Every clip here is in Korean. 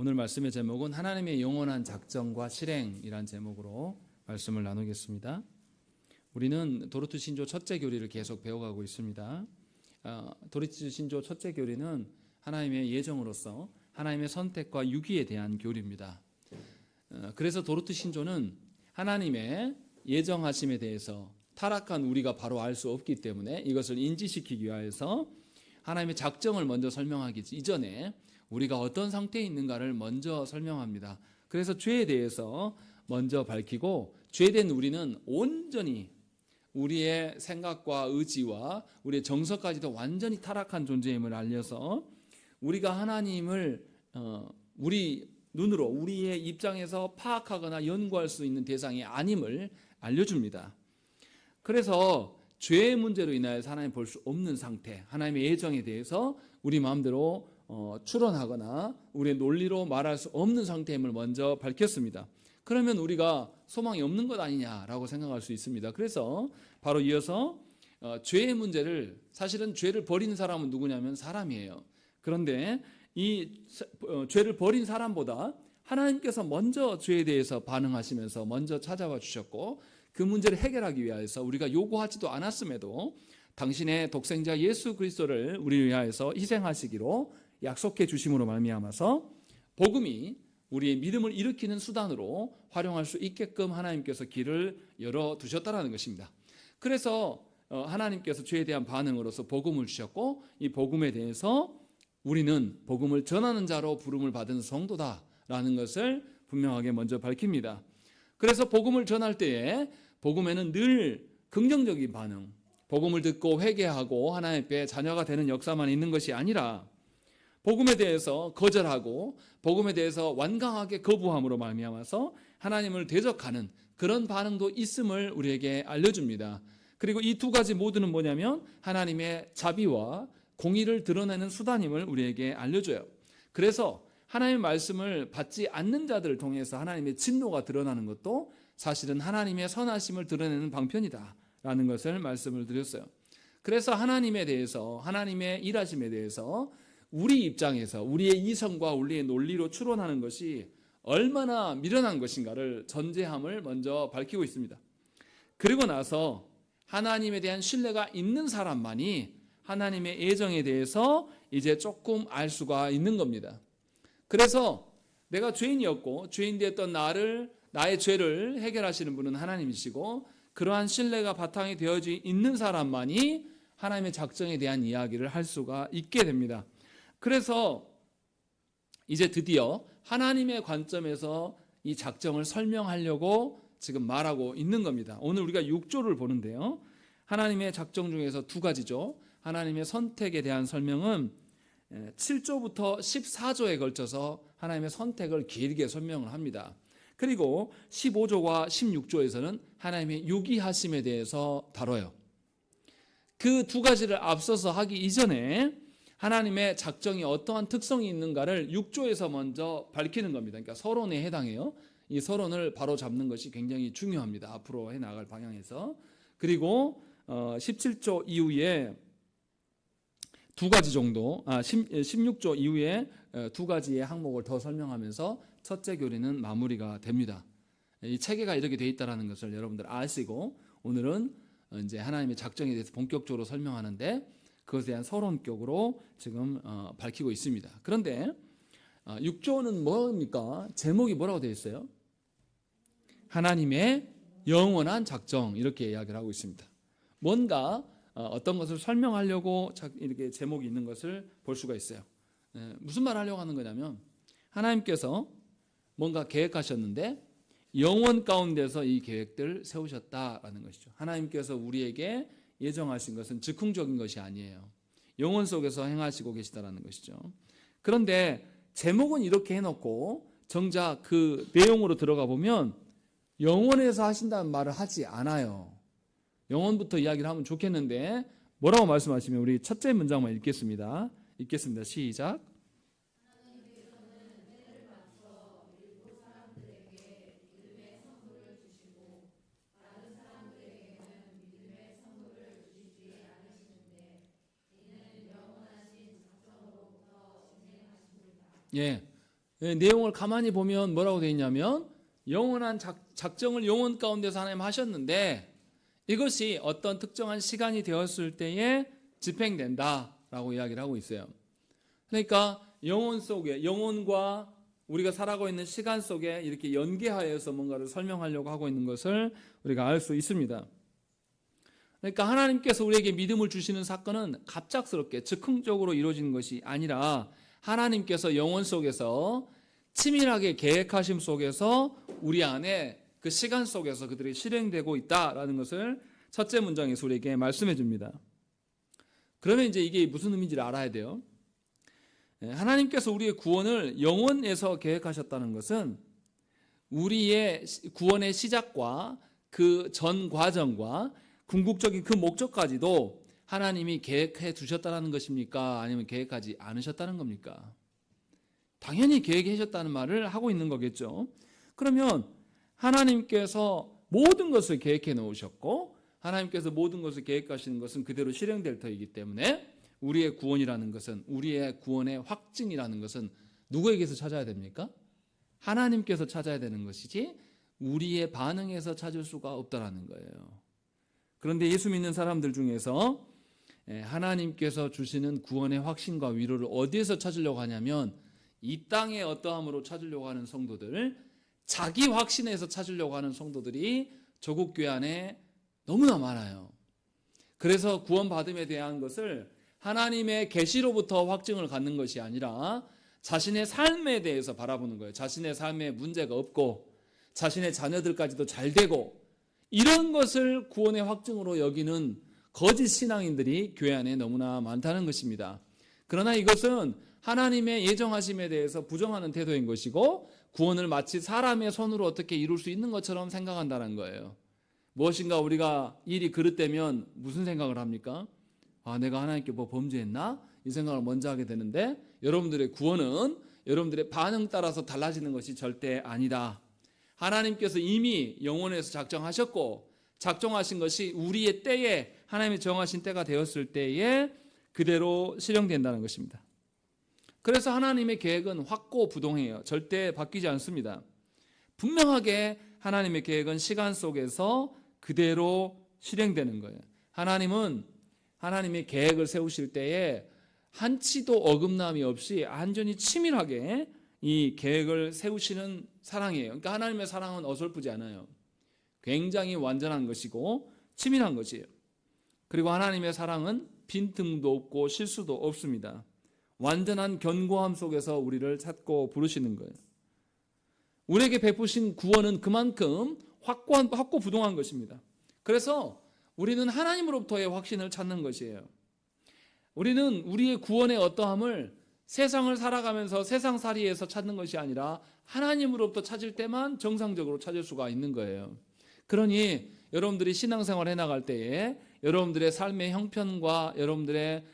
오늘 말씀의 제목은 하나님의 영원한 작정과 실행이란 제목으로 말씀을 나누겠습니다. 우리는 도르트 신조 첫째 교리를 계속 배워가고 있습니다. 도르트 신조 첫째 교리는 하나님의 예정으로서 하나님의 선택과 유기에 대한 교리입니다. 그래서 도르트 신조는 하나님의 예정하심에 대해서 타락한 우리가 바로 알 수 없기 때문에 이것을 인지시키기 위해서 하나님의 작정을 먼저 설명하기 이전에 우리가 어떤 상태에 있는가를 먼저 설명합니다. 그래서 죄에 대해서 먼저 밝히고 죄된 우리는 온전히 우리의 생각과 의지와 우리의 정서까지도 완전히 타락한 존재임을 알려서 우리가 하나님을 우리 눈으로 우리의 입장에서 파악하거나 연구할 수 있는 대상이 아님을 알려줍니다. 그래서 죄의 문제로 인하여서 하나님 볼 수 없는 상태, 하나님의 예정에 대해서 우리 마음대로 추론하거나 우리의 논리로 말할 수 없는 상태임을 먼저 밝혔습니다. 그러면 우리가 소망이 없는 것 아니냐라고 생각할 수 있습니다. 그래서 바로 이어서 죄의 문제를, 사실은 죄를 버린 사람은 누구냐면 사람이에요. 그런데 이 죄를 버린 사람보다 하나님께서 먼저 죄에 대해서 반응하시면서 먼저 찾아와 주셨고, 그 문제를 해결하기 위해서 우리가 요구하지도 않았음에도 당신의 독생자 예수 그리스도를 우리를 위하여서 희생하시기로 약속해 주심으로 말미암아서 복음이 우리의 믿음을 일으키는 수단으로 활용할 수 있게끔 하나님께서 길을 열어두셨다는 것입니다. 그래서 하나님께서 죄에 대한 반응으로서 복음을 주셨고, 이 복음에 대해서 우리는 복음을 전하는 자로 부름을 받은 성도다라는 것을 분명하게 먼저 밝힙니다. 그래서 복음을 전할 때에 복음에는 늘 긍정적인 반응, 복음을 듣고 회개하고 하나님 앞에 자녀가 되는 역사만 있는 것이 아니라 복음에 대해서 거절하고 복음에 대해서 완강하게 거부함으로 말미암아서 하나님을 대적하는 그런 반응도 있음을 우리에게 알려줍니다. 그리고 이 두 가지 모두는 뭐냐면 하나님의 자비와 공의를 드러내는 수단임을 우리에게 알려줘요. 그래서 하나님의 말씀을 받지 않는 자들을 통해서 하나님의 진노가 드러나는 것도 사실은 하나님의 선하심을 드러내는 방편이다라는 것을 말씀을 드렸어요. 그래서 하나님에 대해서, 하나님의 일하심에 대해서 우리 입장에서 우리의 이성과 우리의 논리로 추론하는 것이 얼마나 미련한 것인가를 전제함을 먼저 밝히고 있습니다. 그리고 나서 하나님에 대한 신뢰가 있는 사람만이 하나님의 예정에 대해서 이제 조금 알 수가 있는 겁니다. 그래서 내가 죄인이었고 죄인 되었던 나의 죄를 해결하시는 분은 하나님이시고, 그러한 신뢰가 바탕이 되어져 있는 사람만이 하나님의 작정에 대한 이야기를 할 수가 있게 됩니다. 그래서 이제 드디어 하나님의 관점에서 이 작정을 설명하려고 지금 말하고 있는 겁니다. 오늘 우리가 6조를 보는데요, 하나님의 작정 중에서 두 가지죠. 하나님의 선택에 대한 설명은 7조부터 14조에 걸쳐서 하나님의 선택을 길게 설명을 합니다. 그리고 15조와 16조에서는 하나님의 유기하심에 대해서 다뤄요. 그 두 가지를 앞서서 하기 이전에 하나님의 작정이 어떠한 특성이 있는가를 6조에서 먼저 밝히는 겁니다. 그러니까 서론에 해당해요. 이 서론을 바로 잡는 것이 굉장히 중요합니다. 앞으로 해나갈 방향에서. 그리고 17조 이후에 두 가지 정도, 16조 이후에 두 가지의 항목을 더 설명하면서 첫째 교리는 마무리가 됩니다. 이 체계가 이렇게 되어 있다는 것을 여러분들 아시고, 오늘은 이제 하나님의 작정에 대해서 본격적으로 설명하는데 그것에 대한 서론격으로 지금 밝히고 있습니다. 그런데 6조는 뭡니까? 제목이 뭐라고 되어 있어요? 하나님의 영원한 작정, 이렇게 이야기를 하고 있습니다. 뭔가 어떤 것을 설명하려고 이렇게 제목이 있는 것을 볼 수가 있어요. 무슨 말 하려고 하는 거냐면 하나님께서 뭔가 계획하셨는데 영원 가운데서 이 계획들을 세우셨다라는 것이죠. 하나님께서 우리에게 예정하신 것은 즉흥적인 것이 아니에요. 영원 속에서 행하시고 계시다라는 것이죠. 그런데 제목은 이렇게 해놓고 정작 그 내용으로 들어가 보면 영원에서 하신다는 말을 하지 않아요. 영원부터 이야기를 하면 좋겠는데 뭐라고 말씀하시면 우리 첫째 문장만 읽겠습니다. 시작. 예, 내용을 가만히 보면 뭐라고 되어 있냐면 영원한 작정을 영혼 가운데서 하나님 하셨는데 이것이 어떤 특정한 시간이 되었을 때에 집행된다라고 이야기를 하고 있어요. 그러니까 영혼 속에, 영혼과 우리가 살아가고 있는 시간 속에 이렇게 연계하여서 뭔가를 설명하려고 하고 있는 것을 우리가 알 수 있습니다. 그러니까 하나님께서 우리에게 믿음을 주시는 사건은 갑작스럽게 즉흥적으로 이루어지는 것이 아니라 하나님께서 영혼 속에서 치밀하게 계획하심 속에서 우리 안에 그 시간 속에서 그들이 실행되고 있다라는 것을 첫째 문장에서 우리에게 말씀해 줍니다. 그러면 이제 이게 무슨 의미인지를 알아야 돼요. 하나님께서 우리의 구원을 영혼에서 계획하셨다는 것은 우리의 구원의 시작과 그 전 과정과 궁극적인 그 목적까지도 하나님이 계획해 두셨다는 것입니까? 아니면 계획하지 않으셨다는 겁니까? 당연히 계획하셨다는 말을 하고 있는 거겠죠. 그러면 하나님께서 모든 것을 계획해 놓으셨고 하나님께서 모든 것을 계획하시는 것은 그대로 실행될 터이기 때문에 우리의 구원이라는 것은, 우리의 구원의 확증이라는 것은 누구에게서 찾아야 됩니까? 하나님께서 찾아야 되는 것이지 우리의 반응에서 찾을 수가 없다라는 거예요. 그런데 예수 믿는 사람들 중에서 하나님께서 주시는 구원의 확신과 위로를 어디에서 찾으려고 하냐면 이 땅의 어떠함으로 찾으려고 하는 성도들, 자기 확신에서 찾으려고 하는 성도들이 조국 교회 안에 너무나 많아요. 그래서 구원받음에 대한 것을 하나님의 계시로부터 확증을 갖는 것이 아니라 자신의 삶에 대해서 바라보는 거예요. 자신의 삶에 문제가 없고 자신의 자녀들까지도 잘 되고 이런 것을 구원의 확증으로 여기는 거짓 신앙인들이 교회 안에 너무나 많다는 것입니다. 그러나 이것은 하나님의 예정하심에 대해서 부정하는 태도인 것이고 구원을 마치 사람의 손으로 어떻게 이룰 수 있는 것처럼 생각한다는 거예요. 무엇인가 우리가 일이 그릇되면 무슨 생각을 합니까? 내가 하나님께 뭐 범죄했나? 이 생각을 먼저 하게 되는데 여러분들의 구원은 여러분들의 반응 따라서 달라지는 것이 절대 아니다. 하나님께서 이미 영혼에서 작정하셨고 작정하신 것이 우리의 때에 하나님이 정하신 때가 되었을 때에 그대로 실행된다는 것입니다. 그래서 하나님의 계획은 확고부동해요. 절대 바뀌지 않습니다. 분명하게 하나님의 계획은 시간 속에서 그대로 실행되는 거예요. 하나님은 하나님의 계획을 세우실 때에 한치도 어긋남이 없이 완전히 치밀하게 이 계획을 세우시는 사랑이에요. 그러니까 하나님의 사랑은 어설프지 않아요. 굉장히 완전한 것이고 치밀한 것이에요. 그리고 하나님의 사랑은 빈틈도 없고 실수도 없습니다. 완전한 견고함 속에서 우리를 찾고 부르시는 거예요. 우리에게 베푸신 구원은 그만큼 확고부동한 것입니다. 그래서 우리는 하나님으로부터의 확신을 찾는 것이에요. 우리는 우리의 구원의 어떠함을 세상을 살아가면서 세상살이에서 찾는 것이 아니라 하나님으로부터 찾을 때만 정상적으로 찾을 수가 있는 거예요. 그러니 여러분들이 신앙생활 해나갈 때에 여러분들의 삶의 형편과 여러분들의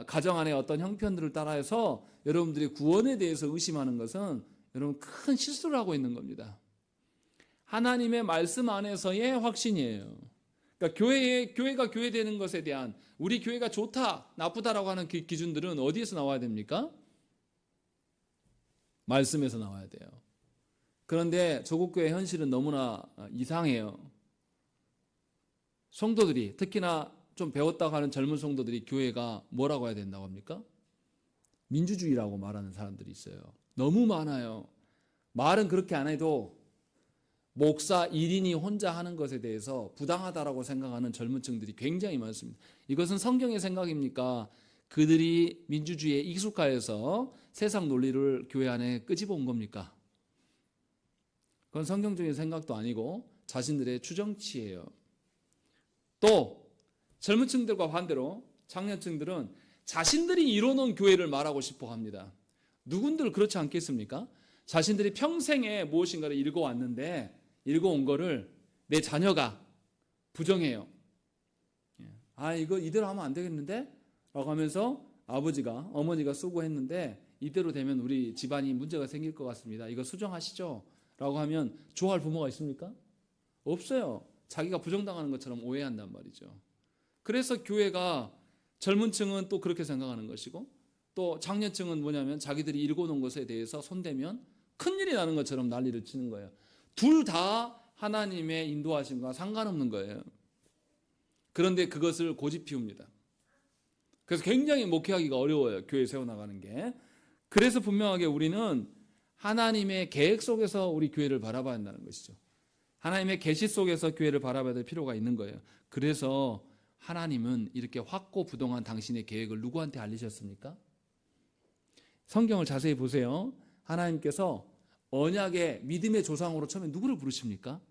가정 안의 어떤 형편들을 따라해서 여러분들이 구원에 대해서 의심하는 것은 여러분 큰 실수를 하고 있는 겁니다. 하나님의 말씀 안에서의 확신이에요. 그러니까 교회가 교회되는 것에 대한 우리 교회가 좋다, 나쁘다라고 하는 기준들은 어디에서 나와야 됩니까? 말씀에서 나와야 돼요. 그런데 조국교회 현실은 너무나 이상해요. 성도들이 특히나 좀 배웠다고 하는 젊은 성도들이 교회가 뭐라고 해야 된다고 합니까? 민주주의라고 말하는 사람들이 있어요. 너무 많아요. 말은 그렇게 안 해도 목사 1인이 혼자 하는 것에 대해서 부당하다라고 생각하는 젊은 층들이 굉장히 많습니다. 이것은 성경의 생각입니까? 그들이 민주주의에 익숙하여서 세상 논리를 교회 안에 끄집어 온 겁니까? 그건 성경적인 생각도 아니고 자신들의 추정치예요. 또 젊은 층들과 반대로 장년층들은 자신들이 이뤄놓은 교회를 말하고 싶어 합니다. 누군들 그렇지 않겠습니까? 자신들이 평생에 무엇인가를 읽어왔는데 읽어온 거를 내 자녀가 부정해요. 이거 이대로 하면 안 되겠는데? 라고 하면서 아버지가 어머니가 수고했는데 이대로 되면 우리 집안이 문제가 생길 것 같습니다. 이거 수정하시죠? 라고 하면 좋아할 부모가 있습니까? 없어요. 자기가 부정당하는 것처럼 오해한단 말이죠. 그래서 교회가 젊은 층은 또 그렇게 생각하는 것이고 또 장려증은 뭐냐면 자기들이 읽어놓은 것에 대해서 손대면 큰일이 나는 것처럼 난리를 치는 거예요. 둘 다 하나님의 인도하심과 상관없는 거예요. 그런데 그것을 고집 피웁니다. 그래서 굉장히 목회하기가 어려워요. 교회 세워나가는 게. 그래서 분명하게 우리는 하나님의 계획 속에서 우리 교회를 바라봐야 한다는 것이죠. 하나님의 계시 속에서 교회를 바라봐야 될 필요가 있는 거예요. 그래서 하나님은 이렇게 확고부동한 당신의 계획을 누구한테 알리셨습니까? 성경을 자세히 보세요. 하나님께서 언약의 믿음의 조상으로 처음에 누구를 부르십니까?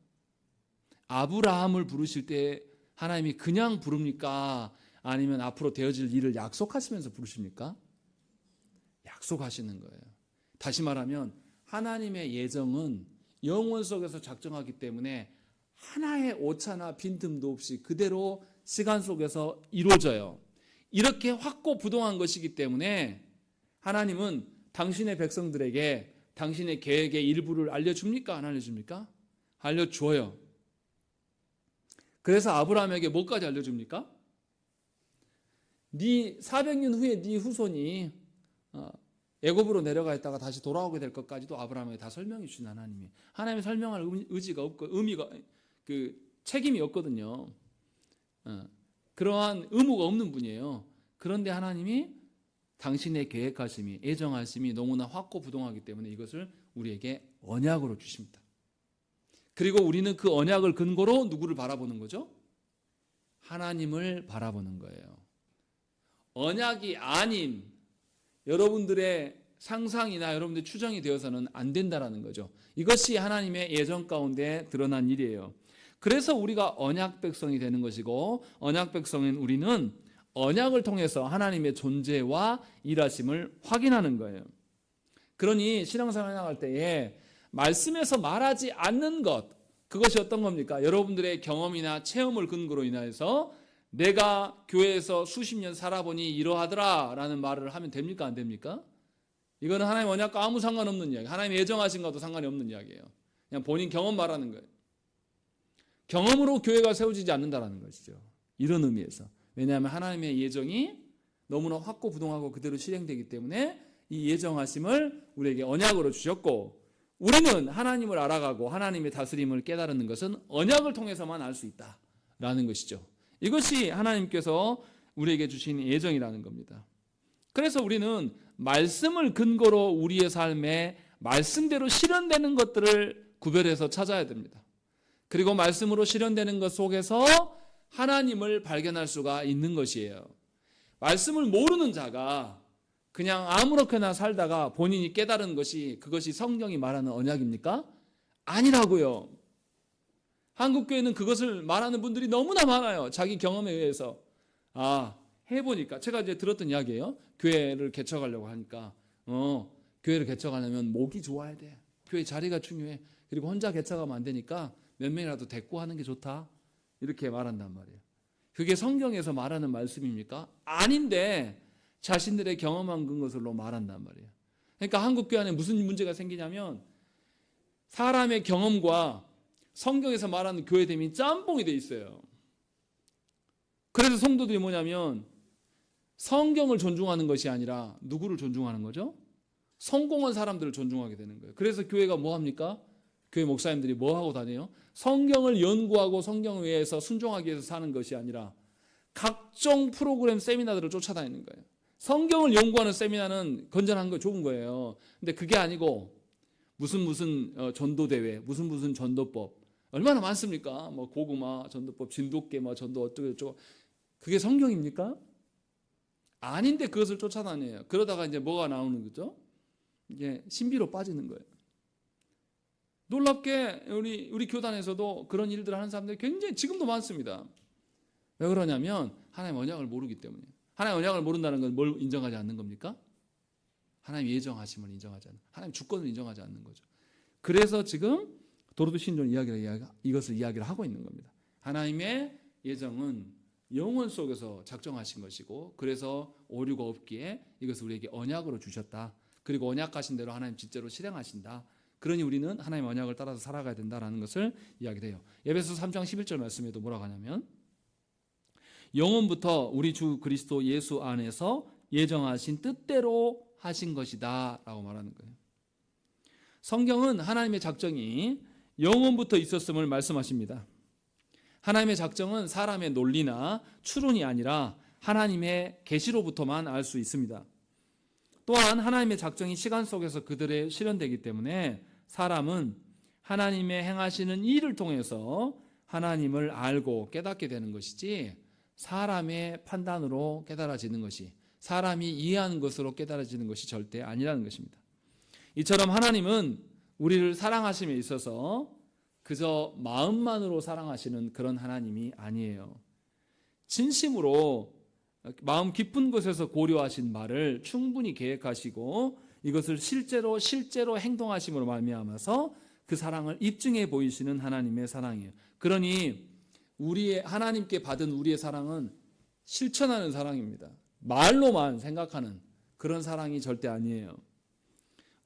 아브라함을 부르실 때 하나님이 그냥 부릅니까? 아니면 앞으로 되어질 일을 약속하시면서 부르십니까? 약속하시는 거예요. 다시 말하면 하나님의 예정은 영원 속에서 작정하기 때문에 하나의 오차나 빈틈도 없이 그대로 시간 속에서 이루어져요. 이렇게 확고부동한 것이기 때문에 하나님은 당신의 백성들에게 당신의 계획의 일부를 알려줍니까? 안 알려줍니까? 알려줘요. 그래서 아브라함에게 뭐까지 알려줍니까? 네 400년 후에 네 후손이 애굽으로 내려가 있다가 다시 돌아오게 될 것까지도 아브라함에게 다 설명해 주신 하나님이. 하나님이 설명할 의지가 없고 의미가 책임이 없거든요. 그러한 의무가 없는 분이에요. 그런데 하나님이 당신의 계획하심이 애정하심이 너무나 확고부동하기 때문에 이것을 우리에게 언약으로 주십니다. 그리고 우리는 그 언약을 근거로 누구를 바라보는 거죠? 하나님을 바라보는 거예요. 언약이 아닌 여러분들의 상상이나 여러분들의 추정이 되어서는 안 된다라는 거죠. 이것이 하나님의 예정 가운데 드러난 일이에요. 그래서 우리가 언약 백성이 되는 것이고 언약 백성인 우리는 언약을 통해서 하나님의 존재와 일하심을 확인하는 거예요. 그러니 신앙생활 나갈 때에 말씀에서 말하지 않는 것, 그것이 어떤 겁니까? 여러분들의 경험이나 체험을 근거로 인해서 내가 교회에서 수십 년 살아보니 이러하더라 라는 말을 하면 됩니까? 안 됩니까? 이거는 하나님 언약과 아무 상관없는 이야기, 하나님 예정하신 것도 상관이 없는 이야기예요. 그냥 본인 경험 말하는 거예요. 경험으로 교회가 세워지지 않는다라는 것이죠. 이런 의미에서. 왜냐하면 하나님의 예정이 너무나 확고부동하고 그대로 실행되기 때문에 이 예정하심을 우리에게 언약으로 주셨고, 우리는 하나님을 알아가고 하나님의 다스림을 깨달는 것은 언약을 통해서만 알 수 있다라는 것이죠. 이것이 하나님께서 우리에게 주신 예정이라는 겁니다. 그래서 우리는 말씀을 근거로 우리의 삶에 말씀대로 실현되는 것들을 구별해서 찾아야 됩니다. 그리고 말씀으로 실현되는 것 속에서 하나님을 발견할 수가 있는 것이에요. 말씀을 모르는 자가 그냥 아무렇게나 살다가 본인이 깨달은 것이 그것이 성경이 말하는 언약입니까? 아니라고요. 한국교회는 그것을 말하는 분들이 너무나 많아요. 자기 경험에 의해서. 해보니까 제가 이제 들었던 이야기예요. 교회를 개척하려고 하니까 교회를 개척하려면 목이 좋아야 돼. 교회 자리가 중요해. 그리고 혼자 개척하면 안 되니까 몇 명이라도 데리고 하는 게 좋다. 이렇게 말한단 말이에요. 그게 성경에서 말하는 말씀입니까? 아닌데 자신들의 경험한 것으로 말한단 말이에요. 그러니까 한국교회 안에 무슨 문제가 생기냐면 사람의 경험과 성경에서 말하는 교회됨이 짬뽕이 돼 있어요. 그래서 성도들이 뭐냐면 성경을 존중하는 것이 아니라 누구를 존중하는 거죠? 성공한 사람들을 존중하게 되는 거예요. 그래서 교회가 뭐 합니까? 교회 목사님들이 뭐 하고 다녀요? 성경을 연구하고 성경 외에서 순종하기 위해서 사는 것이 아니라 각종 프로그램 세미나들을 쫓아다니는 거예요. 성경을 연구하는 세미나는 건전한 거 좋은 거예요. 근데 그게 아니고 무슨 전도대회, 무슨 전도법 얼마나 많습니까? 뭐 고구마 전도법, 진돗개 전도 어쩌고 저쩌고. 그게 성경입니까? 아닌데 그것을 쫓아다녀요. 그러다가 이제 뭐가 나오는 거죠? 이게 신비로 빠지는 거예요. 놀랍게 우리 교단에서도 그런 일들을 하는 사람들이 굉장히 지금도 많습니다. 왜 그러냐면 하나님 언약을 모르기 때문이에요. 하나님 언약을 모른다는 건 뭘 인정하지 않는 겁니까? 하나님 예정하심을 인정하지 않는, 하나님 주권을 인정하지 않는 거죠. 그래서 지금 도르트 신존 이것을 이야기를 하고 있는 겁니다. 하나님의 예정은 영원 속에서 작정하신 것이고, 그래서 오류가 없기에 이것을 우리에게 언약으로 주셨다. 그리고 언약하신 대로 하나님 진짜로 실행하신다. 그러니 우리는 하나님의 언약을 따라서 살아가야 된다라는 것을 이야기해요. 에베소서 3장 11절 말씀에도 뭐라고 하냐면 영원부터 우리 주 그리스도 예수 안에서 예정하신 뜻대로 하신 것이다 라고 말하는 거예요. 성경은 하나님의 작정이 영원부터 있었음을 말씀하십니다. 하나님의 작정은 사람의 논리나 추론이 아니라 하나님의 계시로부터만 알 수 있습니다. 또한 하나님의 작정이 시간 속에서 그들에 실현되기 때문에 사람은 하나님의 행하시는 일을 통해서 하나님을 알고 깨닫게 되는 것이지 사람의 판단으로 깨달아지는 것이, 사람이 이해하는 것으로 깨달아지는 것이 절대 아니라는 것입니다. 이처럼 하나님은 우리를 사랑하심에 있어서 그저 마음만으로 사랑하시는 그런 하나님이 아니에요. 진심으로 마음 깊은 곳에서 고려하신 말을 충분히 계획하시고 이것을 실제로 행동하심으로 말미암아서 그 사랑을 입증해 보이시는 하나님의 사랑이에요. 그러니 우리의 하나님께 받은 우리의 사랑은 실천하는 사랑입니다. 말로만 생각하는 그런 사랑이 절대 아니에요.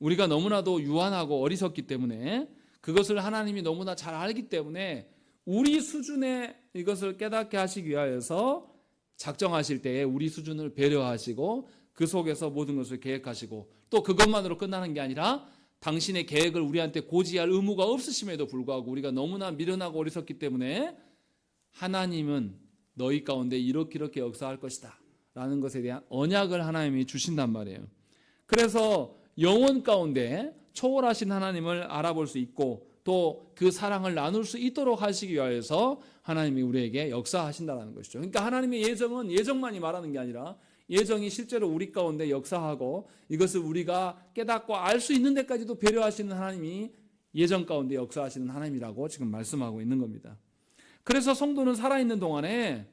우리가 너무나도 유한하고 어리석기 때문에, 그것을 하나님이 너무나 잘 알기 때문에 우리 수준의 이것을 깨닫게 하시기 위하여서 작정하실 때에 우리 수준을 배려하시고 그 속에서 모든 것을 계획하시고, 또 그것만으로 끝나는 게 아니라 당신의 계획을 우리한테 고지할 의무가 없으심에도 불구하고 우리가 너무나 미련하고 어리석기 때문에 하나님은 너희 가운데 이렇게 역사할 것이다 라는 것에 대한 언약을 하나님이 주신단 말이에요. 그래서 영혼 가운데 초월하신 하나님을 알아볼 수 있고 또 그 사랑을 나눌 수 있도록 하시기 위해서 하나님이 우리에게 역사하신다는 것이죠. 그러니까 하나님의 예정은 예정만이 말하는 게 아니라 예정이 실제로 우리 가운데 역사하고 이것을 우리가 깨닫고 알 수 있는 데까지도 배려하시는 하나님이 예정 가운데 역사하시는 하나님이라고 지금 말씀하고 있는 겁니다. 그래서 성도는 살아있는 동안에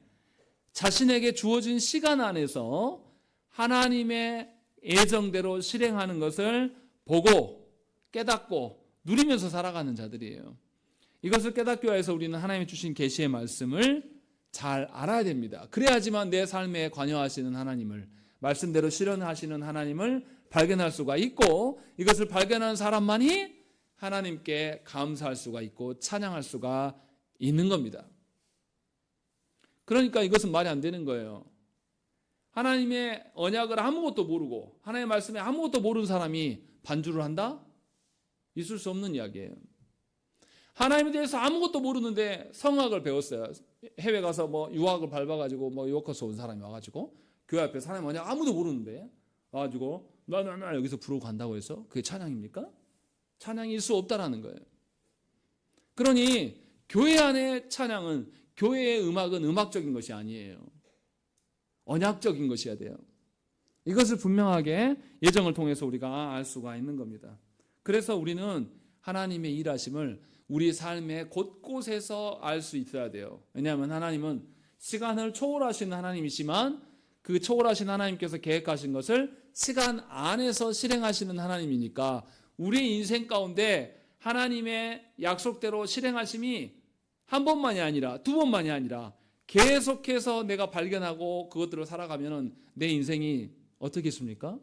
자신에게 주어진 시간 안에서 하나님의 예정대로 실행하는 것을 보고 깨닫고 누리면서 살아가는 자들이에요. 이것을 깨닫기 위해서 우리는 하나님이 주신 계시의 말씀을 잘 알아야 됩니다. 그래야지만 내 삶에 관여하시는 하나님을, 말씀대로 실현하시는 하나님을 발견할 수가 있고, 이것을 발견하는 사람만이 하나님께 감사할 수가 있고 찬양할 수가 있는 겁니다. 그러니까 이것은 말이 안 되는 거예요. 하나님의 언약을 아무것도 모르고 하나님의 말씀에 아무것도 모르는 사람이 반주를 한다? 있을 수 없는 이야기예요. 하나님에 대해서 아무것도 모르는데 성악을 배웠어요. 해외 가서 유학을 밟아가지고 유학해서 온 사람이 와가지고 교회 앞에 하나님 언약 아무도 모르는데 와가지고 나 여기서 부르고 간다고 해서 그게 찬양입니까? 찬양일 수 없다라는 거예요. 그러니 교회 안의 찬양은, 교회의 음악은 음악적인 것이 아니에요. 언약적인 것이어야 돼요. 이것을 분명하게 예정을 통해서 우리가 알 수가 있는 겁니다. 그래서 우리는 하나님의 일하심을 우리 삶의 곳곳에서 알 수 있어야 돼요. 왜냐하면 하나님은 시간을 초월하신 하나님이지만 그 초월하신 하나님께서 계획하신 것을 시간 안에서 실행하시는 하나님이니까 우리 인생 가운데 하나님의 약속대로 실행하심이 한 번만이 아니라 두 번만이 아니라 계속해서 내가 발견하고 그것들을 살아가면 내 인생이 어떻겠습니까?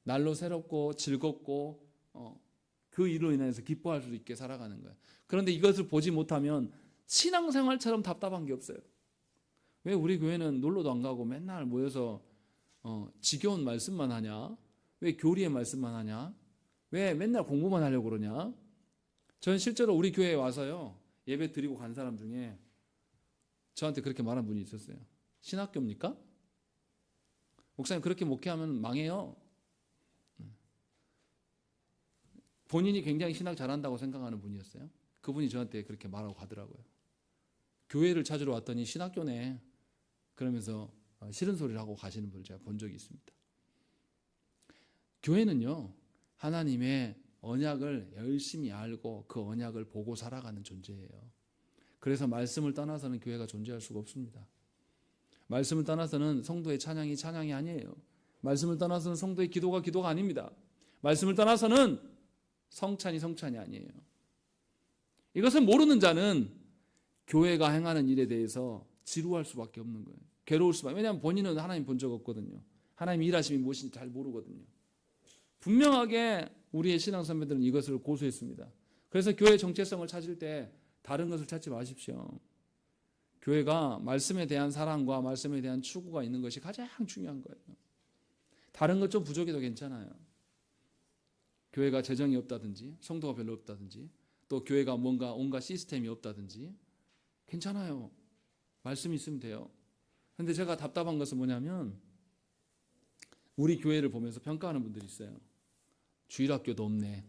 날로 새롭고 즐겁고 그 일로 인해서 기뻐할 수 있게 살아가는 거예요. 그런데 이것을 보지 못하면 신앙생활처럼 답답한 게 없어요. 왜 우리 교회는 놀러도 안 가고 맨날 모여서 지겨운 말씀만 하냐? 왜 교리의 말씀만 하냐? 왜 맨날 공부만 하려고 그러냐? 저는 실제로 우리 교회에 와서요, 예배 드리고 간 사람 중에 저한테 그렇게 말한 분이 있었어요. 신학교입니까? 목사님 그렇게 목회하면 망해요. 본인이 굉장히 신학 잘한다고 생각하는 분이었어요. 그분이 저한테 그렇게 말하고 가더라고요. 교회를 찾으러 왔더니 신학교네 그러면서 싫은 소리를 하고 가시는 분을 제가 본 적이 있습니다. 교회는요, 하나님의 언약을 열심히 알고 그 언약을 보고 살아가는 존재예요. 그래서 말씀을 떠나서는 교회가 존재할 수가 없습니다. 말씀을 떠나서는 성도의 찬양이 아니에요. 말씀을 떠나서는 성도의 기도가 아닙니다. 말씀을 떠나서는 성찬이 아니에요. 이것을 모르는 자는 교회가 행하는 일에 대해서 지루할 수밖에 없는 거예요. 괴로울 수밖에. 왜냐하면 본인은 하나님 본 적 없거든요. 하나님 일하심이 무엇인지 잘 모르거든요. 분명하게 우리의 신앙 선배들은 이것을 고수했습니다. 그래서 교회 정체성을 찾을 때 다른 것을 찾지 마십시오. 교회가 말씀에 대한 사랑과 말씀에 대한 추구가 있는 것이 가장 중요한 거예요. 다른 것 좀 부족해도 괜찮아요. 교회가 재정이 없다든지 성도가 별로 없다든지 또 교회가 뭔가 온갖 시스템이 없다든지 괜찮아요. 말씀이 있으면 돼요. 그런데 제가 답답한 것은 뭐냐면 우리 교회를 보면서 평가하는 분들이 있어요. 주일학교도 없네.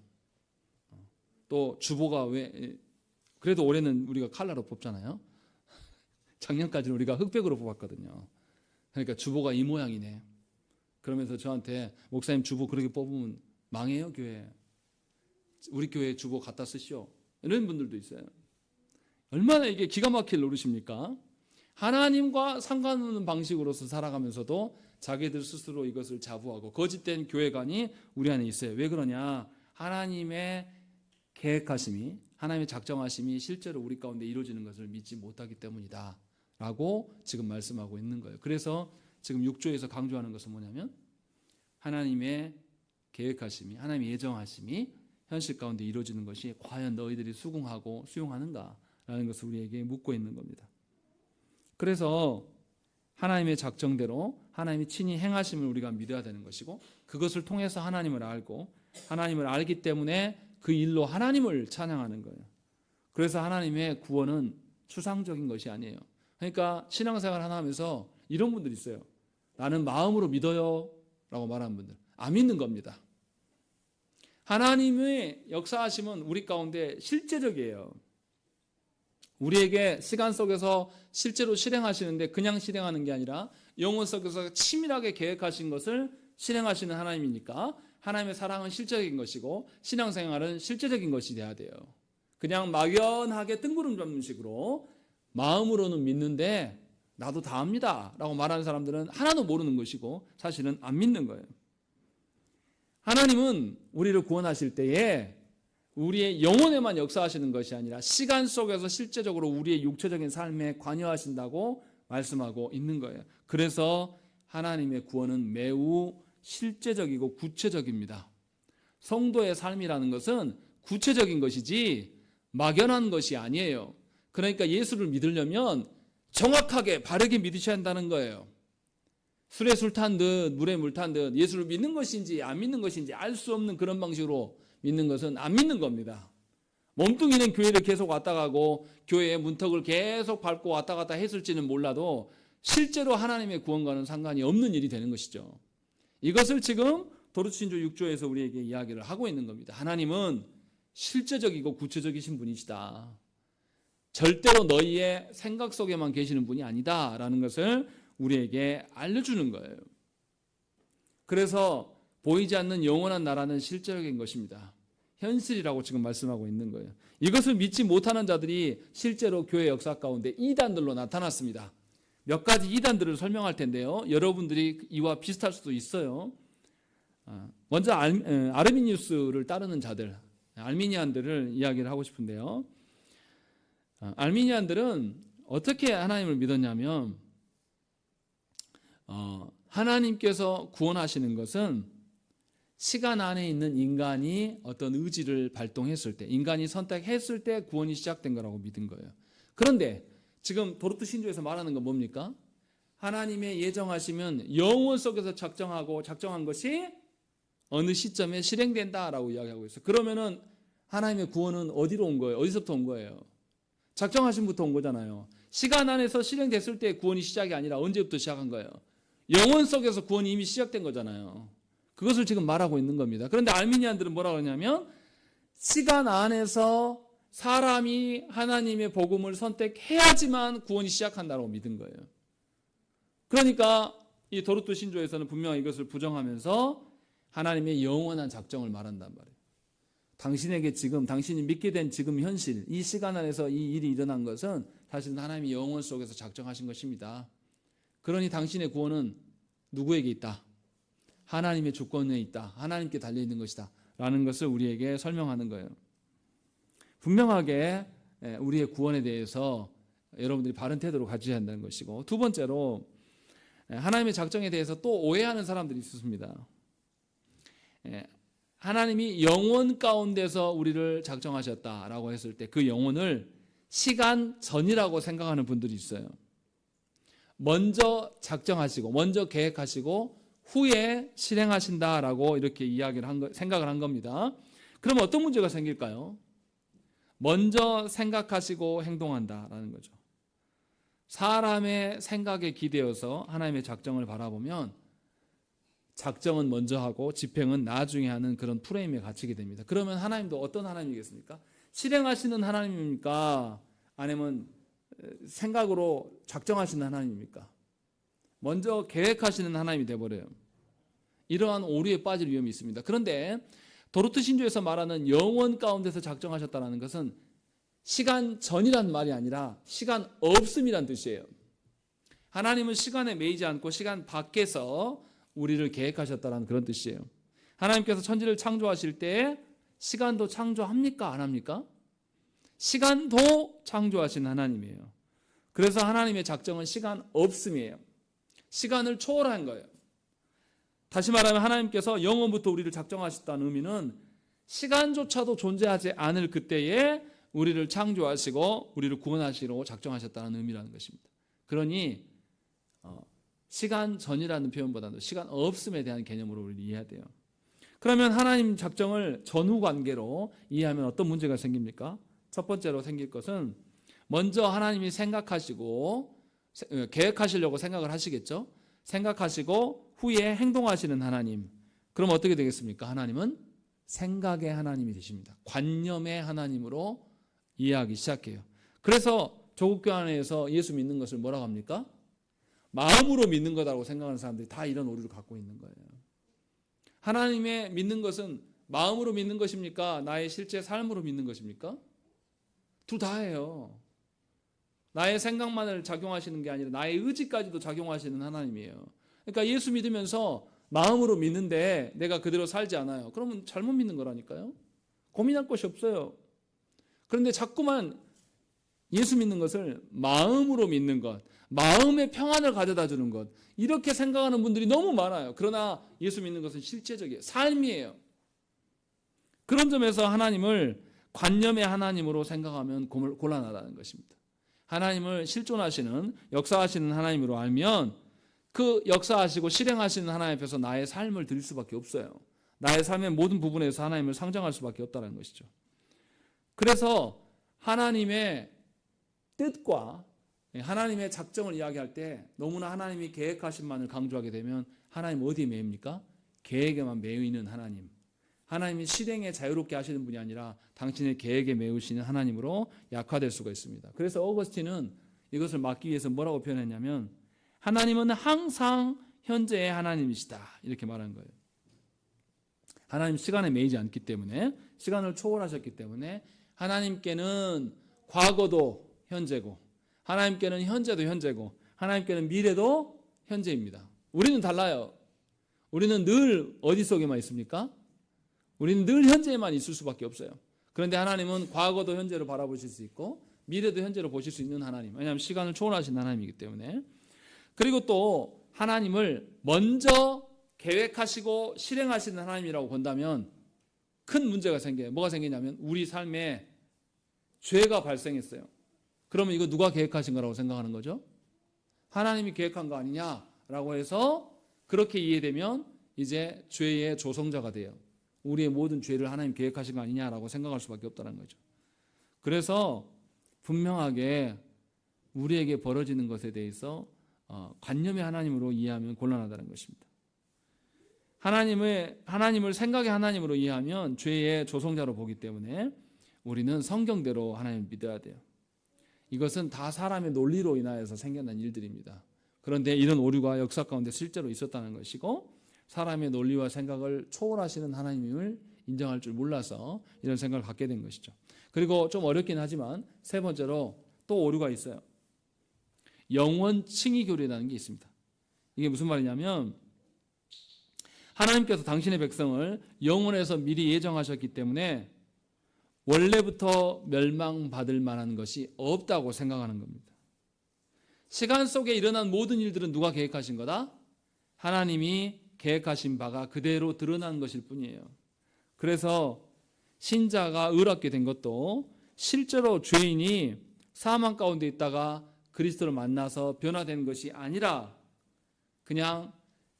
또 주보가 왜 그래도 올해는 우리가 칼라로 뽑잖아요. 작년까지는 우리가 흑백으로 뽑았거든요. 그러니까 주보가 이 모양이네. 그러면서 저한테 목사님 주보 그렇게 뽑으면 망해요 교회. 우리 교회 주보 갖다 쓰시오. 이런 분들도 있어요. 얼마나 이게 기가 막힐 노릇입니까? 하나님과 상관없는 방식으로서 살아가면서도 자기들 스스로 이것을 자부하고 거짓된 교회관이 우리 안에 있어요. 왜 그러냐? 하나님의 계획하심이 하나님의 작정하심이 실제로 우리 가운데 이루어지는 것을 믿지 못하기 때문이다 라고 지금 말씀하고 있는 거예요. 그래서 지금 6조에서 강조하는 것은 뭐냐면 하나님의 계획하심이 하나님의 예정하심이 현실 가운데 이루어지는 것이 과연 너희들이 수긍하고 수용하는가 라는 것을 우리에게 묻고 있는 겁니다. 그래서 하나님의 작정대로 하나님이 친히 행하심을 우리가 믿어야 되는 것이고 그것을 통해서 하나님을 알고 하나님을 알기 때문에 그 일로 하나님을 찬양하는 거예요. 그래서 하나님의 구원은 추상적인 것이 아니에요. 그러니까 신앙생활 하나 하면서 이런 분들이 있어요. 나는 마음으로 믿어요 라고 말하는 분들 안 믿는 겁니다. 하나님의 역사하심은 우리 가운데 실제적이에요. 우리에게 시간 속에서 실제로 실행하시는데 그냥 실행하는 게 아니라 영혼 속에서 치밀하게 계획하신 것을 실행하시는 하나님이니까 하나님의 사랑은 실제적인 것이고 신앙생활은 실제적인 것이 돼야 돼요. 그냥 막연하게 뜬구름 잡는 식으로 마음으로는 믿는데 나도 다 압니다 라고 말하는 사람들은 하나도 모르는 것이고 사실은 안 믿는 거예요. 하나님은 우리를 구원하실 때에 우리의 영혼에만 역사하시는 것이 아니라 시간 속에서 실제적으로 우리의 육체적인 삶에 관여하신다고 말씀하고 있는 거예요. 그래서 하나님의 구원은 매우 실제적이고 구체적입니다. 성도의 삶이라는 것은 구체적인 것이지 막연한 것이 아니에요. 그러니까 예수를 믿으려면 정확하게 바르게 믿으셔야 한다는 거예요. 술에 술 탄 듯 물에 물 탄 듯 예수를 믿는 것인지 안 믿는 것인지 알 수 없는 그런 방식으로 믿는 것은 안 믿는 겁니다. 몸뚱이는 교회를 계속 왔다 가고 교회의 문턱을 계속 밟고 왔다 갔다 했을지는 몰라도 실제로 하나님의 구원과는 상관이 없는 일이 되는 것이죠. 이것을 지금 도르신조 6조에서 우리에게 이야기를 하고 있는 겁니다. 하나님은 실제적이고 구체적이신 분이시다. 절대로 너희의 생각 속에만 계시는 분이 아니다라는 것을 우리에게 알려주는 거예요. 그래서 보이지 않는 영원한 나라는 실제적인 것입니다. 현실이라고 지금 말씀하고 있는 거예요. 이것을 믿지 못하는 자들이 실제로 교회 역사 가운데 이단들로 나타났습니다. 몇 가지 이단들을 설명할 텐데요. 여러분들이 이와 비슷할 수도 있어요. 먼저 아르미니우스를 따르는 자들, 알미니안들을 이야기를 하고 싶은데요. 알미니안들은 어떻게 하나님을 믿었냐면 하나님께서 구원하시는 것은 시간 안에 있는 인간이 어떤 의지를 발동했을 때, 인간이 선택했을 때 구원이 시작된 거라고 믿은 거예요. 그런데 지금 도르트 신조에서 말하는 건 뭡니까? 하나님의 예정하시면 영혼 속에서 작정한 것이 어느 시점에 실행된다라고 이야기하고 있어요. 그러면은 하나님의 구원은 어디로 온 거예요? 어디서부터 온 거예요? 작정하심부터 온 거잖아요. 시간 안에서 실행됐을 때 구원이 시작이 아니라 언제부터 시작한 거예요? 영혼 속에서 구원이 이미 시작된 거잖아요. 그것을 지금 말하고 있는 겁니다. 그런데 알미니안들은 뭐라고 하냐면 시간 안에서 사람이 하나님의 복음을 선택해야지만 구원이 시작한다고 믿은 거예요. 그러니까 이 도르트 신조에서는 분명히 이것을 부정하면서 하나님의 영원한 작정을 말한단 말이에요. 당신에게 지금 당신이 믿게 된 지금 현실 이 시간 안에서 이 일이 일어난 것은 사실은 하나님이 영혼 속에서 작정하신 것입니다. 그러니 당신의 구원은 누구에게 있다? 하나님의 주권에 있다. 하나님께 달려있는 것이다. 라는 것을 우리에게 설명하는 거예요. 분명하게 우리의 구원에 대해서 여러분들이 바른 태도를 가지셔야 한다는 것이고 두 번째로 하나님의 작정에 대해서 또 오해하는 사람들이 있습니다. 하나님이 영혼 가운데서 우리를 작정하셨다라고 했을 때 그 영혼을 시간 전이라고 생각하는 분들이 있어요. 먼저 작정하시고 먼저 계획하시고 후에 실행하신다라고 이렇게 생각을 한 겁니다. 그러면 어떤 문제가 생길까요? 먼저 생각하시고 행동한다라는 거죠. 사람의 생각에 기대어서 하나님의 작정을 바라보면 작정은 먼저 하고 집행은 나중에 하는 그런 프레임에 갇히게 됩니다. 그러면 하나님도 어떤 하나님이겠습니까? 실행하시는 하나님입니까? 아니면 생각으로 작정하시는 하나님입니까? 먼저 계획하시는 하나님이 되어버려요. 이러한 오류에 빠질 위험이 있습니다. 그런데 도르트 신조에서 말하는 영원 가운데서 작정하셨다는 것은 시간 전이란 말이 아니라 시간 없음이란 뜻이에요. 하나님은 시간에 매이지 않고 시간 밖에서 우리를 계획하셨다는 그런 뜻이에요. 하나님께서 천지를 창조하실 때 시간도 창조합니까? 안 합니까? 시간도 창조하신 하나님이에요. 그래서 하나님의 작정은 시간 없음이에요. 시간을 초월한 거예요. 다시 말하면 하나님께서 영원부터 우리를 작정하셨다는 의미는 시간조차도 존재하지 않을 그때에 우리를 창조하시고 우리를 구원하시려고 작정하셨다는 의미라는 것입니다. 그러니 시간 전이라는 표현보다도 시간 없음에 대한 개념으로 우리를 이해해야 돼요. 그러면 하나님 작정을 전후 관계로 이해하면 어떤 문제가 생깁니까? 첫 번째로 생길 것은 먼저 하나님이 생각하시고 계획하시려고 생각을 하시겠죠. 생각하시고 후에 행동하시는 하나님. 그럼 어떻게 되겠습니까? 하나님은 생각의 하나님이 되십니다. 관념의 하나님으로 이해하기 시작해요. 그래서 조국 교환에서 예수 믿는 것을 뭐라고 합니까? 마음으로 믿는 거다라고 생각하는 사람들이 다 이런 오류를 갖고 있는 거예요. 하나님의 믿는 것은 마음으로 믿는 것입니까? 나의 실제 삶으로 믿는 것입니까? 둘 다예요. 나의 생각만을 작용하시는 게 아니라 나의 의지까지도 작용하시는 하나님이에요. 그러니까 예수 믿으면서 마음으로 믿는데 내가 그대로 살지 않아요. 그러면 잘못 믿는 거라니까요. 고민할 것이 없어요. 그런데 자꾸만 예수 믿는 것을 마음으로 믿는 것, 마음의 평안을 가져다 주는 것, 이렇게 생각하는 분들이 너무 많아요. 그러나 예수 믿는 것은 실제적이에요. 삶이에요. 그런 점에서 하나님을 관념의 하나님으로 생각하면 곤란하다는 것입니다. 하나님을 실존하시는, 역사하시는 하나님으로 알면 그 역사하시고 실행하시는 하나님 앞에서 나의 삶을 드릴 수밖에 없어요. 나의 삶의 모든 부분에서 하나님을 상정할 수밖에 없다는 것이죠. 그래서 하나님의 뜻과 하나님의 작정을 이야기할 때 너무나 하나님이 계획하신만을 강조하게 되면 하나님 어디에 매입니까? 계획에만 매이는 하나님. 하나님이 실행에 자유롭게 하시는 분이 아니라 당신의 계획에 매우시는 하나님으로 약화될 수가 있습니다. 그래서 어거스틴은 이것을 막기 위해서 뭐라고 표현했냐면 하나님은 항상 현재의 하나님이시다 이렇게 말한 거예요. 하나님 시간에 매이지 않기 때문에 시간을 초월하셨기 때문에 하나님께는 과거도 현재고 하나님께는 현재도 현재고 하나님께는 미래도 현재입니다. 우리는 달라요. 우리는 늘 어디 속에만 있습니까? 우리는 늘 현재에만 있을 수밖에 없어요. 그런데 하나님은 과거도 현재로 바라보실 수 있고 미래도 현재로 보실 수 있는 하나님. 왜냐하면 시간을 초월하신 하나님이기 때문에. 그리고 또 하나님을 먼저 계획하시고 실행하시는 하나님이라고 본다면 큰 문제가 생겨요. 뭐가 생기냐면 우리 삶에 죄가 발생했어요. 그러면 이거 누가 계획하신 거라고 생각하는 거죠? 하나님이 계획한 거 아니냐라고 해서 그렇게 이해되면 이제 죄의 조성자가 돼요. 우리의 모든 죄를 하나님 계획하신 거 아니냐라고 생각할 수밖에 없다는 거죠. 그래서 분명하게 우리에게 벌어지는 것에 대해서 관념의 하나님으로 이해하면 곤란하다는 것입니다. 하나님을 생각의 하나님으로 이해하면 죄의 조성자로 보기 때문에 우리는 성경대로 하나님을 믿어야 돼요. 이것은 다 사람의 논리로 인하여서 생겨난 일들입니다. 그런데 이런 오류가 역사 가운데 실제로 있었다는 것이고 사람의 논리와 생각을 초월하시는 하나님을 인정할 줄 몰라서 이런 생각을 갖게 된 것이죠. 그리고 좀 어렵긴 하지만 세 번째로 또 오류가 있어요. 영원 칭의 교리라는 게 있습니다. 이게 무슨 말이냐면 하나님께서 당신의 백성을 영원에서 미리 예정하셨기 때문에 원래부터 멸망받을 만한 것이 없다고 생각하는 겁니다. 시간 속에 일어난 모든 일들은 누가 계획하신 거다? 하나님이 계획하신 바가 그대로 드러난 것일 뿐이에요. 그래서 신자가 의롭게 된 것도 실제로 죄인이 사망 가운데 있다가 그리스도를 만나서 변화된 것이 아니라 그냥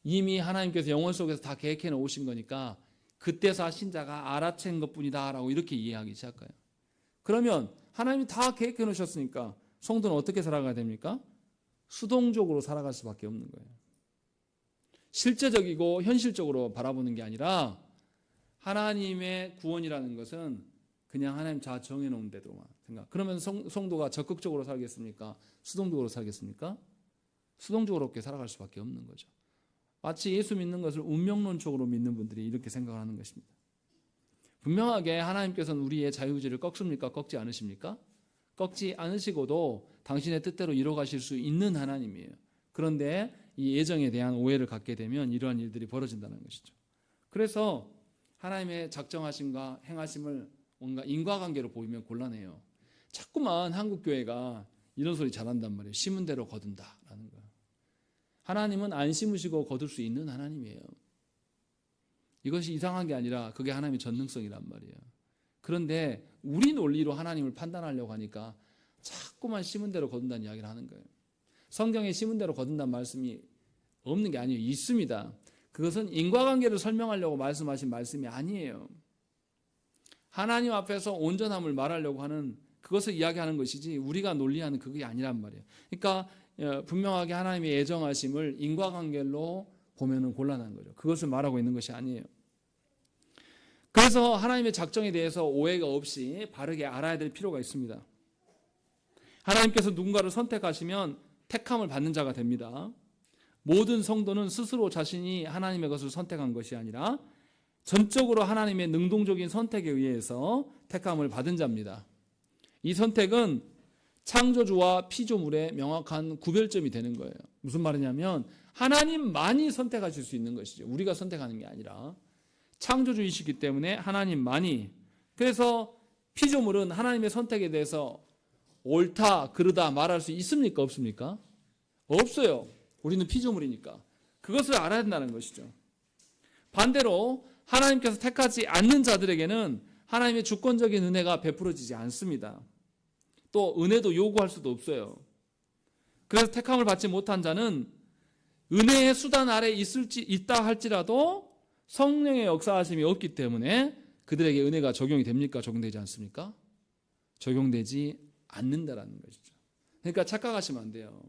이미 하나님께서 영혼 속에서 다 계획해 놓으신 거니까 그때서 신자가 알아챈 것뿐이다 라고 이렇게 이해하기 시작해요. 그러면 하나님이 다 계획해 놓으셨으니까 성도는 어떻게 살아가야 됩니까? 수동적으로 살아갈 수밖에 없는 거예요. 실제적이고 현실적으로 바라보는 게 아니라 하나님의 구원이라는 것은 그냥 하나님 자 정해놓은 대로만 생각. 그러면 성도가 적극적으로 살겠습니까? 수동적으로 살겠습니까? 수동적으로 그렇게 살아갈 수밖에 없는 거죠. 마치 예수 믿는 것을 운명론적으로 믿는 분들이 이렇게 생각을 하는 것입니다. 분명하게 하나님께서는 우리의 자유의지를 꺾습니까? 꺾지 않으십니까? 꺾지 않으시고도 당신의 뜻대로 이뤄가실 수 있는 하나님이에요. 그런데 이 예정에 대한 오해를 갖게 되면 이러한 일들이 벌어진다는 것이죠. 그래서 하나님의 작정하심과 행하심을 뭔가 인과관계로 보이면 곤란해요. 자꾸만 한국교회가 이런 소리 잘한단 말이에요. 심은 대로 거둔다라는 거예요. 하나님은 안 심으시고 거둘 수 있는 하나님이에요. 이것이 이상한 게 아니라 그게 하나님의 전능성이란 말이에요. 그런데 우리 논리로 하나님을 판단하려고 하니까 자꾸만 심은 대로 거둔다는 이야기를 하는 거예요. 성경에 심은 대로 거둔다는 말씀이 없는 게 아니에요. 있습니다. 그것은 인과관계를 설명하려고 말씀하신 말씀이 아니에요. 하나님 앞에서 온전함을 말하려고 하는 그것을 이야기하는 것이지 우리가 논리하는 그게 아니란 말이에요. 그러니까 분명하게 하나님의 예정하심을 인과관계로 보면은 곤란한 거죠. 그것을 말하고 있는 것이 아니에요. 그래서 하나님의 작정에 대해서 오해가 없이 바르게 알아야 될 필요가 있습니다. 하나님께서 누군가를 선택하시면 택함을 받는 자가 됩니다. 모든 성도는 스스로 자신이 하나님의 것을 선택한 것이 아니라 전적으로 하나님의 능동적인 선택에 의해서 택함을 받은 자입니다. 이 선택은 창조주와 피조물의 명확한 구별점이 되는 거예요. 무슨 말이냐면 하나님만이 선택하실 수 있는 것이죠. 우리가 선택하는 게 아니라 창조주이시기 때문에 하나님만이. 그래서 피조물은 하나님의 선택에 대해서 옳다 그르다 말할 수 있습니까? 없습니까? 없어요. 우리는 피조물이니까. 그것을 알아야 된다는 것이죠. 반대로 하나님께서 택하지 않는 자들에게는 하나님의 주권적인 은혜가 베풀어지지 않습니다. 또 은혜도 요구할 수도 없어요. 그래서 택함을 받지 못한 자는 은혜의 수단 아래 있다 할지라도 성령의 역사하심이 없기 때문에 그들에게 은혜가 적용이 됩니까? 적용되지 않습니까? 적용되지 않는다라는 것이죠. 그러니까 착각하시면 안 돼요.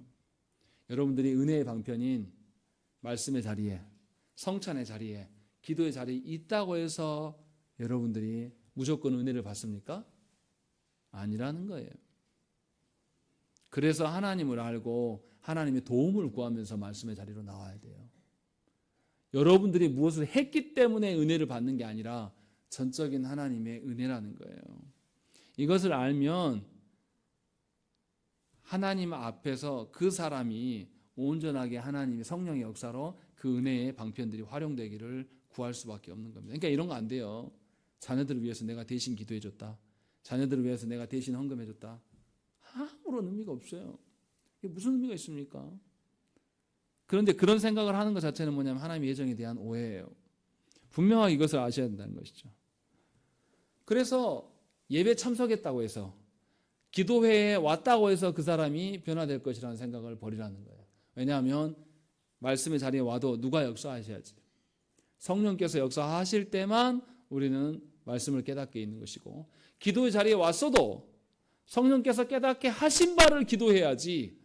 여러분들이 은혜의 방편인 말씀의 자리에, 성찬의 자리에, 기도의 자리에 있다고 해서 여러분들이 무조건 은혜를 받습니까? 아니라는 거예요. 그래서 하나님을 알고 하나님의 도움을 구하면서 말씀의 자리로 나와야 돼요. 여러분들이 무엇을 했기 때문에 은혜를 받는 게 아니라 전적인 하나님의 은혜라는 거예요. 이것을 알면 하나님 앞에서 그 사람이 온전하게 하나님의 성령의 역사로 그 은혜의 방편들이 활용되기를 구할 수밖에 없는 겁니다. 그러니까 이런 거 안 돼요. 자녀들을 위해서 내가 대신 기도해줬다. 자녀들을 위해서 내가 대신 헌금해줬다. 아무런 의미가 없어요. 이게 무슨 의미가 있습니까? 그런데 그런 생각을 하는 것 자체는 뭐냐면 하나님의 예정에 대한 오해예요. 분명하게 이것을 아셔야 된다는 것이죠. 그래서 예배 참석했다고 해서 기도회에 왔다고 해서 그 사람이 변화될 것이라는 생각을 버리라는 거예요. 왜냐하면 말씀의 자리에 와도 누가 역사하셔야지. 성령께서 역사하실 때만 우리는 말씀을 깨닫게 있는 것이고 기도의 자리에 왔어도 성령께서 깨닫게 하신 바를 기도해야지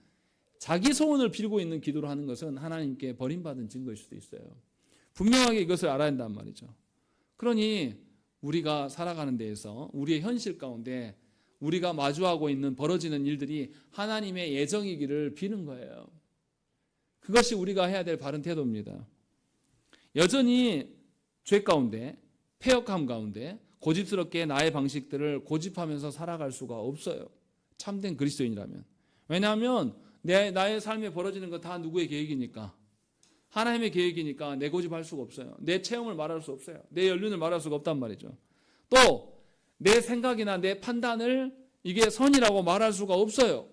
자기 소원을 빌고 있는 기도를 하는 것은 하나님께 버림받은 증거일 수도 있어요. 분명하게 이것을 알아야 한단 말이죠. 그러니 우리가 살아가는 데에서 우리의 현실 가운데 우리가 마주하고 있는 벌어지는 일들이 하나님의 예정이기를 비는 거예요. 그것이 우리가 해야 될 바른 태도입니다. 여전히 죄 가운데, 패역함 가운데 고집스럽게 나의 방식들을 고집하면서 살아갈 수가 없어요. 참된 그리스도인이라면. 왜냐하면 나의 삶에 벌어지는 건 다 누구의 계획이니까. 하나님의 계획이니까 내 고집할 수가 없어요. 내 체험을 말할 수 없어요. 내 연륜을 말할 수가 없단 말이죠. 또 내 생각이나 내 판단을 이게 선이라고 말할 수가 없어요.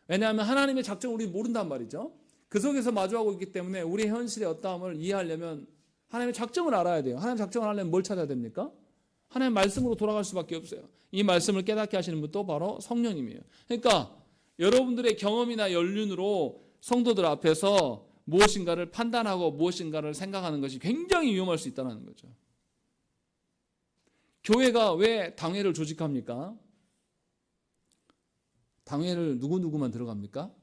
왜냐하면 하나님의 작정을 우리 모른단 말이죠. 그 속에서 마주하고 있기 때문에 우리의 현실의 어떠함을 이해하려면 하나님의 작정을 알아야 돼요. 하나님의 작정을 알려면 뭘 찾아야 됩니까? 하나님의 말씀으로 돌아갈 수밖에 없어요. 이 말씀을 깨닫게 하시는 분도 바로 성령님이에요. 그러니까 여러분들의 경험이나 연륜으로 성도들 앞에서 무엇인가를 판단하고 무엇인가를 생각하는 것이 굉장히 위험할 수 있다는 거죠. 교회가 왜 당회를 조직합니까? 당회를 누구누구만 들어갑니까?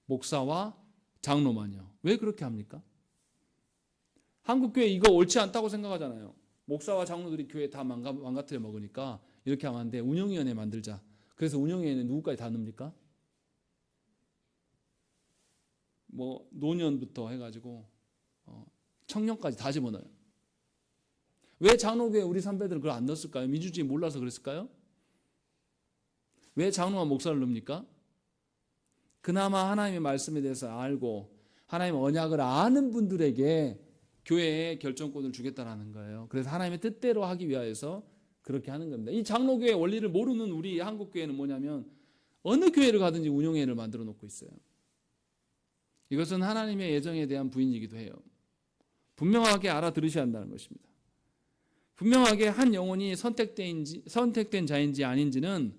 목사와 장로만요. 왜 그렇게 합니까? 한국교회 이거 옳지 않다고 생각하잖아요. 목사와 장로들이 교회 다 망가뜨려 먹으니까 이렇게 하면 안 돼. 운영위원회 만들자. 그래서 운영위원회 누구까지 다 넣습니까? 뭐 노년부터 해가지고 청년까지 다 집어넣어요. 왜 장로교회 우리 선배들은 그걸 안 넣었을까요? 민주주의 몰라서 그랬을까요? 왜 장로와 목사를 넣습니까? 그나마 하나님의 말씀에 대해서 알고 하나님의 언약을 아는 분들에게 교회에 결정권을 주겠다는 거예요. 그래서 하나님의 뜻대로 하기 위하여서 그렇게 하는 겁니다. 이 장로교회 원리를 모르는 우리 한국교회는 뭐냐면 어느 교회를 가든지 운영회를 만들어 놓고 있어요. 이것은 하나님의 예정에 대한 부인이기도 해요. 분명하게 알아들으셔야 한다는 것입니다. 분명하게 한 영혼이 선택된 자인지 아닌지는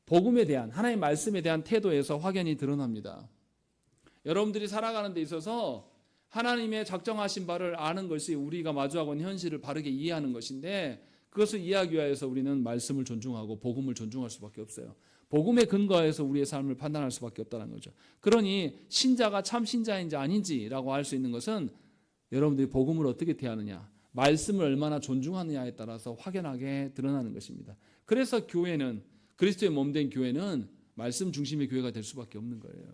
복음에 대한 하나님의 말씀에 대한 태도에서 확연히 드러납니다. 여러분들이 살아가는 데 있어서 하나님의 작정하신 바를 아는 것이 우리가 마주하고 있는 현실을 바르게 이해하는 것인데 그것을 이해하기 위해서 우리는 말씀을 존중하고 복음을 존중할 수밖에 없어요. 복음에 근거해서 우리의 삶을 판단할 수밖에 없다는 거죠. 그러니 신자가 참 신자인지 아닌지라고 할 수 있는 것은 여러분들이 복음을 어떻게 대하느냐, 말씀을 얼마나 존중하느냐에 따라서 확연하게 드러나는 것입니다. 그래서 교회는 그리스도의 몸된 교회는 말씀 중심의 교회가 될 수밖에 없는 거예요.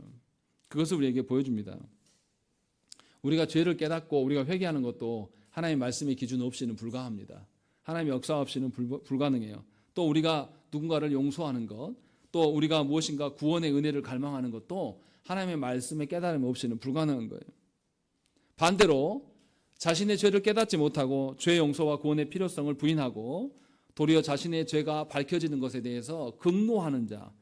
그것을 우리에게 보여줍니다. 우리가 죄를 깨닫고 우리가 회개하는 것도 하나님의 말씀의 기준 없이는 불가합니다. 하나님의 역사 없이는 불가능해요. 또 우리가 누군가를 용서하는 것, 또 우리가 무엇인가 구원의 은혜를 갈망하는 것도 하나님의 말씀의 깨달음 없이는 불가능한 거예요. 반대로 자신의 죄를 깨닫지 못하고 죄 용서와 구원의 필요성을 부인하고 도리어 자신의 죄가 밝혀지는 것에 대해서 극노하는 자,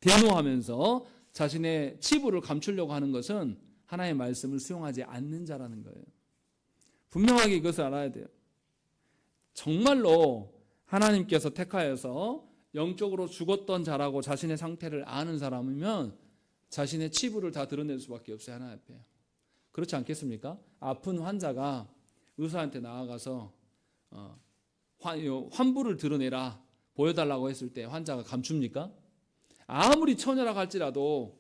대노하면서 자신의 치부를 감추려고 하는 것은 하나님의 말씀을 수용하지 않는 자라는 거예요. 분명하게 이것을 알아야 돼요. 정말로 하나님께서 택하여서 영적으로 죽었던 자라고 자신의 상태를 아는 사람이면 자신의 치부를 다 드러낼 수밖에 없어요. 하나님 앞에. 그렇지 않겠습니까? 아픈 환자가 의사한테 나아가서 환부를 드러내라 보여달라고 했을 때 환자가 감춥니까? 아무리 처녀라고 할지라도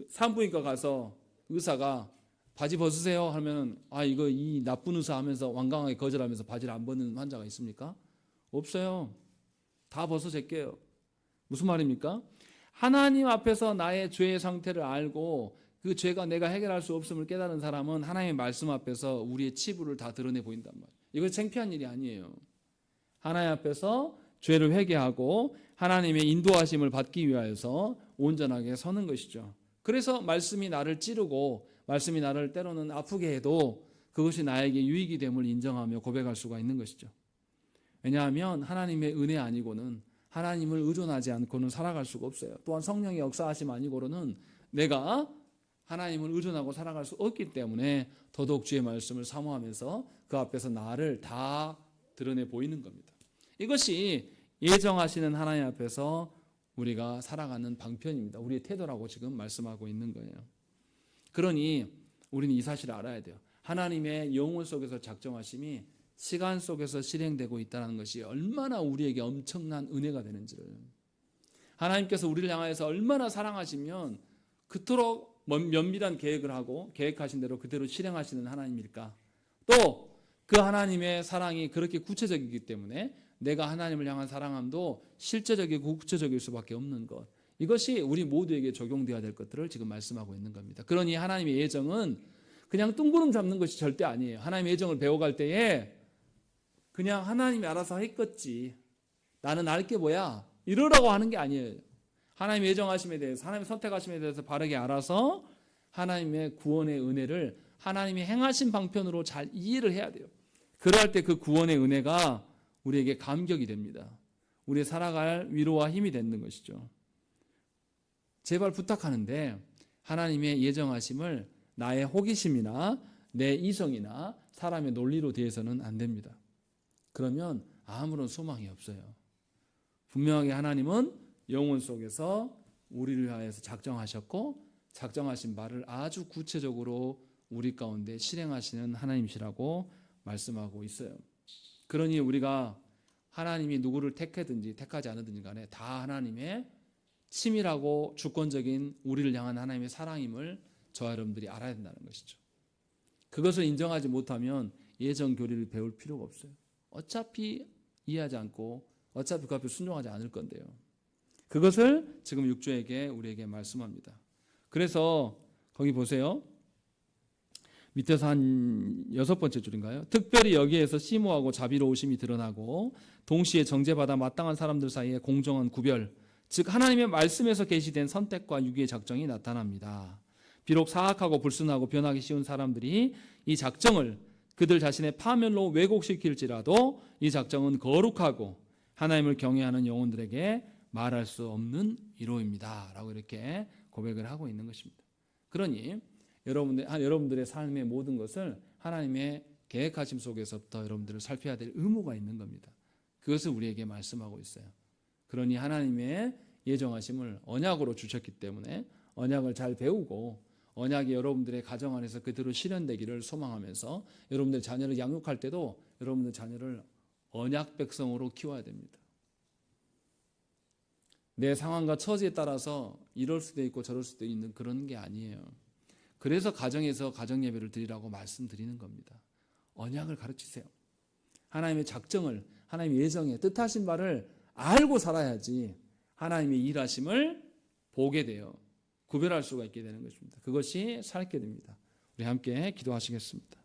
산부인과 가서 의사가 바지 벗으세요 하면 이거 이 나쁜 의사 하면서 완강하게 거절하면서 바지를 안 벗는 환자가 있습니까? 없어요. 다 벗어 제껴요. 무슨 말입니까? 하나님 앞에서 나의 죄의 상태를 알고 그 죄가 내가 해결할 수 없음을 깨달은 사람은 하나님의 말씀 앞에서 우리의 치부를 다 드러내 보인단 말이에요. 이건 창피한 일이 아니에요. 하나님 앞에서 죄를 회개하고 하나님의 인도하심을 받기 위하여서 온전하게 서는 것이죠. 그래서 말씀이 나를 찌르고 말씀이 나를 때로는 아프게 해도 그것이 나에게 유익이 됨을 인정하며 고백할 수가 있는 것이죠. 왜냐하면 하나님의 은혜 아니고는 하나님을 의존하지 않고는 살아갈 수가 없어요. 또한 성령의 역사하심 아니고는 내가 하나님을 의존하고 살아갈 수 없기 때문에 더더욱 주의 말씀을 사모하면서 그 앞에서 나를 다 드러내 보이는 겁니다. 이것이 예정하시는 하나님 앞에서 우리가 살아가는 방편입니다. 우리의 태도라고 지금 말씀하고 있는 거예요. 그러니 우리는 이 사실을 알아야 돼요. 하나님의 영혼 속에서 작정하심이 시간 속에서 실행되고 있다는 것이 얼마나 우리에게 엄청난 은혜가 되는지를, 하나님께서 우리를 향하여서 얼마나 사랑하시면 그토록 면밀한 계획을 하고 계획하신 대로 그대로 실행하시는 하나님일까. 또 그 하나님의 사랑이 그렇게 구체적이기 때문에 내가 하나님을 향한 사랑함도 실제적이고 구체적일 수밖에 없는 것, 이것이 우리 모두에게 적용되어야 될 것들을 지금 말씀하고 있는 겁니다. 그러니 하나님의 예정은 그냥 뜬구름 잡는 것이 절대 아니에요. 하나님의 예정을 배워갈 때에 그냥 하나님이 알아서 했겠지, 나는 알 게 뭐야, 이러라고 하는 게 아니에요. 하나님의 예정하심에 대해서, 하나님의 선택하심에 대해서 바르게 알아서 하나님의 구원의 은혜를 하나님이 행하신 방편으로 잘 이해를 해야 돼요. 그럴 때 그 구원의 은혜가 우리에게 감격이 됩니다. 우리의 살아갈 위로와 힘이 되는 것이죠. 제발 부탁하는데 하나님의 예정하심을 나의 호기심이나 내 이성이나 사람의 논리로 대해서는 안 됩니다. 그러면 아무런 소망이 없어요. 분명하게 하나님은 영혼 속에서 우리를 위하여서 작정하셨고 작정하신 바를 아주 구체적으로 우리 가운데 실행하시는 하나님이시라고 말씀하고 있어요. 그러니 우리가 하나님이 누구를 택하든지 택하지 않으든지 간에 다 하나님의 치밀하고 주권적인 우리를 향한 하나님의 사랑임을 저와 여러분들이 알아야 된다는 것이죠. 그것을 인정하지 못하면 예정 교리를 배울 필요가 없어요. 어차피 이해하지 않고 어차피 그 앞에 순종하지 않을 건데요. 그것을 지금 6조에게 우리에게 말씀합니다. 그래서 거기 보세요. 밑에서 한 6번째 줄인가요? 특별히 여기에서 심오하고 자비로우심이 드러나고 동시에 정죄받아 마땅한 사람들 사이에 공정한 구별, 즉 하나님의 말씀에서 계시된 선택과 유기의 작정이 나타납니다. 비록 사악하고 불순하고 변하기 쉬운 사람들이 이 작정을 그들 자신의 파멸로 왜곡시킬지라도 이 작정은 거룩하고 하나님을 경외하는 영혼들에게 말할 수 없는 위로입니다 라고 이렇게 고백을 하고 있는 것입니다. 그러니 여러분들의 삶의 모든 것을 하나님의 계획하심 속에서부터 여러분들을 살펴야 될 의무가 있는 겁니다. 그것을 우리에게 말씀하고 있어요. 그러니 하나님의 예정하심을 언약으로 주셨기 때문에 언약을 잘 배우고 언약이 여러분들의 가정 안에서 그대로 실현되기를 소망하면서 여러분들 자녀를 양육할 때도 여러분들 자녀를 언약 백성으로 키워야 됩니다. 내 상황과 처지에 따라서 이럴 수도 있고 저럴 수도 있는 그런 게 아니에요. 그래서 가정에서 가정 예배를 드리라고 말씀드리는 겁니다. 언약을 가르치세요. 하나님의 작정을, 하나님의 예정에 뜻하신 바를 알고 살아야지 하나님의 일하심을 보게 돼요. 구별할 수가 있게 되는 것입니다. 그것이 살게 됩니다. 우리 함께 기도하시겠습니다.